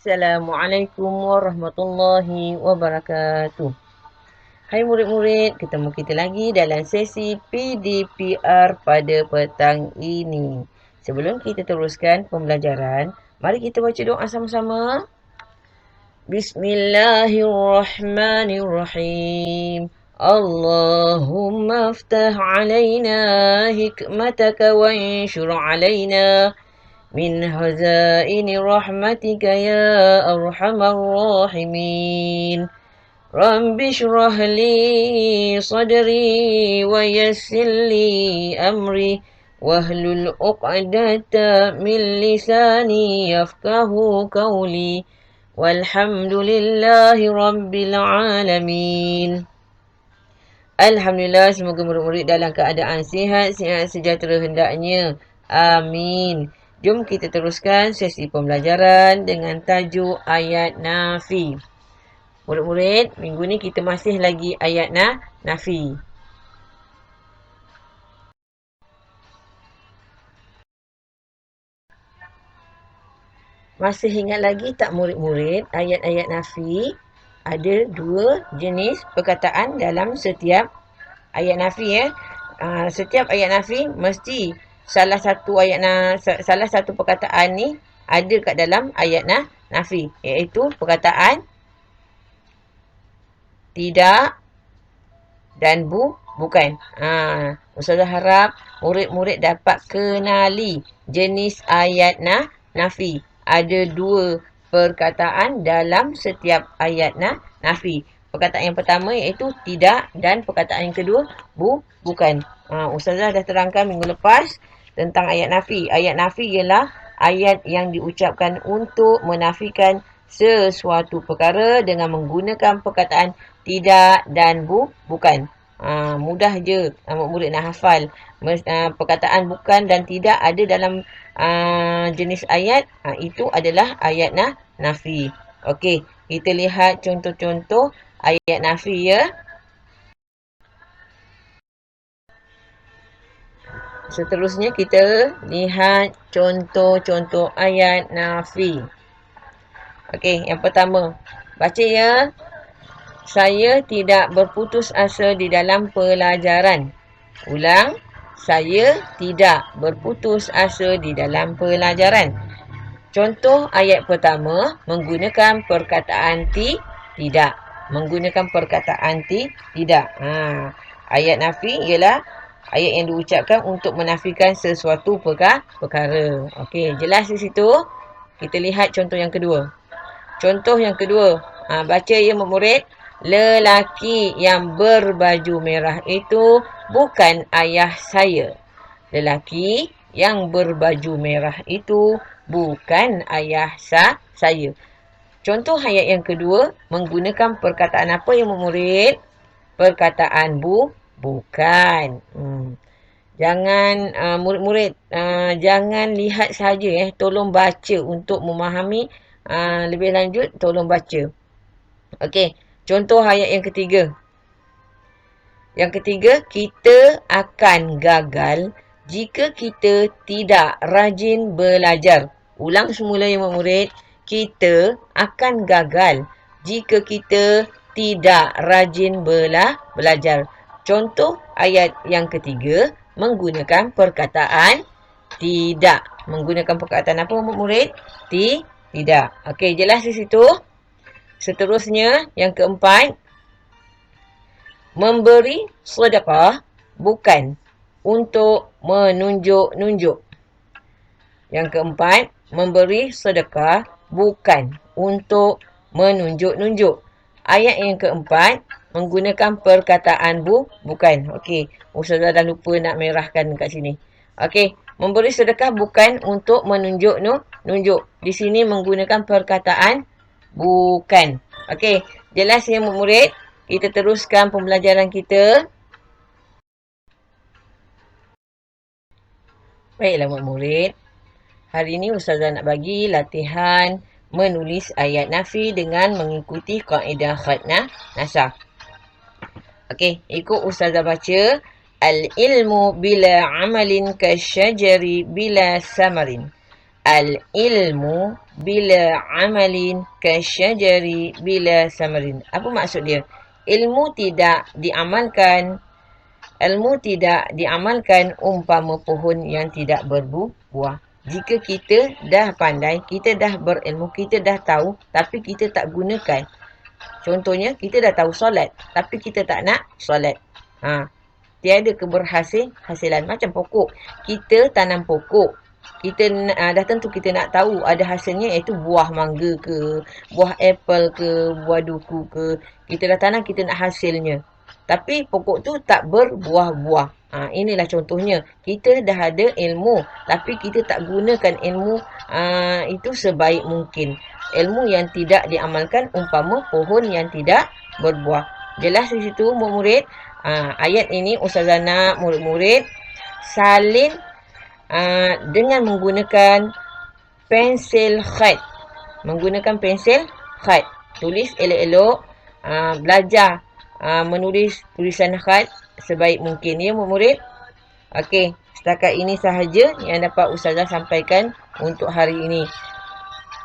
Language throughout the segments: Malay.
Assalamualaikum warahmatullahi wabarakatuh. Hai murid-murid, ketemu kita lagi dalam sesi PDPR pada petang ini. Sebelum kita teruskan pembelajaran, mari kita baca doa sama-sama. Bismillahirrahmanirrahim. Allahumma aftah alaina hikmataka wa anshur alaina min hazaini rahmatika ya arhamar rahimin. Rabbi shrah li sadri wa yassir li amri wahlul 'uqdata min lisani yafqahu qawli walhamdulillahi rabbil alamin. Alhamdulillah, semoga murid-murid dalam keadaan sihat sejahtera hendaknya. Amin. Jom kita teruskan sesi pembelajaran dengan tajuk ayat nafi. Murid-murid, minggu ni kita masih lagi ayat nafi. Masih ingat lagi tak murid-murid, ayat-ayat nafi ada dua jenis perkataan dalam setiap ayat nafi setiap ayat nafi mesti salah satu perkataan ni ada kat dalam ayat nafi, iaitu perkataan tidak dan bukan. Ustazah harap murid-murid dapat kenali jenis ayat nafi. Ada dua perkataan dalam setiap ayat nafi. Perkataan yang pertama iaitu tidak dan perkataan yang kedua bukan. Ustazah dah terangkan minggu lepas tentang ayat nafi. Ayat nafi ialah ayat yang diucapkan untuk menafikan sesuatu perkara dengan menggunakan perkataan tidak dan bukan. Mudah je murid nak hafal. Perkataan bukan dan tidak ada dalam jenis ayat. Itu adalah ayat nafi. Okey, kita lihat contoh-contoh ayat nafi ya. Seterusnya kita lihat contoh-contoh ayat nafi. Okey, yang pertama. Baca ya. Saya tidak berputus asa di dalam pelajaran. Ulang. Saya tidak berputus asa di dalam pelajaran. Contoh ayat pertama menggunakan perkataan tidak. Menggunakan perkataan tidak. Ayat nafi ialah ayat yang diucapkan untuk menafikan sesuatu perkara. Okey, jelas di situ. Kita lihat contoh yang kedua. Contoh yang kedua. Baca ya murid. Lelaki yang berbaju merah itu bukan ayah saya. Lelaki yang berbaju merah itu bukan ayah saya. Contoh ayat yang kedua menggunakan perkataan apa ya murid? Perkataan bukan. Jangan murid-murid jangan lihat saja tolong baca untuk memahami lebih lanjut, tolong baca. Okey, contoh ayat yang ketiga. Yang ketiga, kita akan gagal jika kita tidak rajin belajar. Ulang semula ya murid. Kita akan gagal jika kita tidak rajin belajar. Contoh ayat yang ketiga menggunakan perkataan tidak. Menggunakan perkataan apa murid? Tidak. Okey, jelas di situ. Seterusnya, yang keempat. Memberi sedekah bukan untuk menunjuk-nunjuk. Yang keempat, memberi sedekah bukan untuk menunjuk-nunjuk. Ayat yang keempat menggunakan perkataan bukan. Okey, Ustazah dah lupa nak merahkan kat sini. Okey, memberi sedekah bukan untuk menunjuk-nunjuk. Di sini menggunakan perkataan bukan. Okey, jelas ya murid? Kita teruskan pembelajaran kita. Baiklah murid. Hari ini Ustazah nak bagi latihan menulis ayat nafi dengan mengikuti kaedah khat nasah. Okey, ikut Ustazah baca. Al-ilmu bila amalin kasyajari bila samarin. Al-ilmu bila amalin kasyajari bila samarin. Apa maksud dia? Ilmu tidak diamalkan. Ilmu tidak diamalkan umpama pohon yang tidak berbuah. Jika kita dah pandai, kita dah berilmu, kita dah tahu, tapi kita tak gunakan. Contohnya, kita dah tahu solat, tapi kita tak nak solat. Tiada keberhasilan. Macam pokok. Kita tanam pokok. Kita dah tentu kita nak tahu ada hasilnya, iaitu buah mangga ke, buah apple ke, buah duku ke. Kita dah tanam, kita nak hasilnya. Tapi pokok tu tak berbuah-buah. Inilah contohnya. Kita dah ada ilmu, tapi kita tak gunakan ilmu itu sebaik mungkin. Ilmu yang tidak diamalkan umpama pohon yang tidak berbuah. Jelas di situ, murid-murid? Ayat ini Ustazah nak murid-murid salin dengan menggunakan pensil khat. Menggunakan pensil khat. Tulis elok-elok. Belajar menulis tulisan khat sebaik mungkin, ya murid-murid. Okey, setakat ini sahaja yang dapat Ustazah sampaikan untuk hari ini.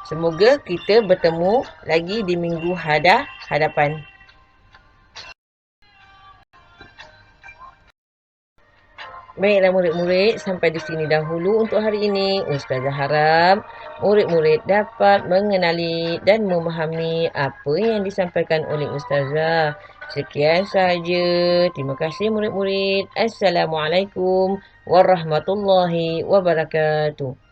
Semoga kita bertemu lagi di minggu hadapan. Baiklah murid-murid, sampai di sini dahulu untuk hari ini. Ustazah harap murid-murid dapat mengenali dan memahami apa yang disampaikan oleh Ustazah. Sekian sahaja. Terima kasih murid-murid. Assalamualaikum warahmatullahi wabarakatuh.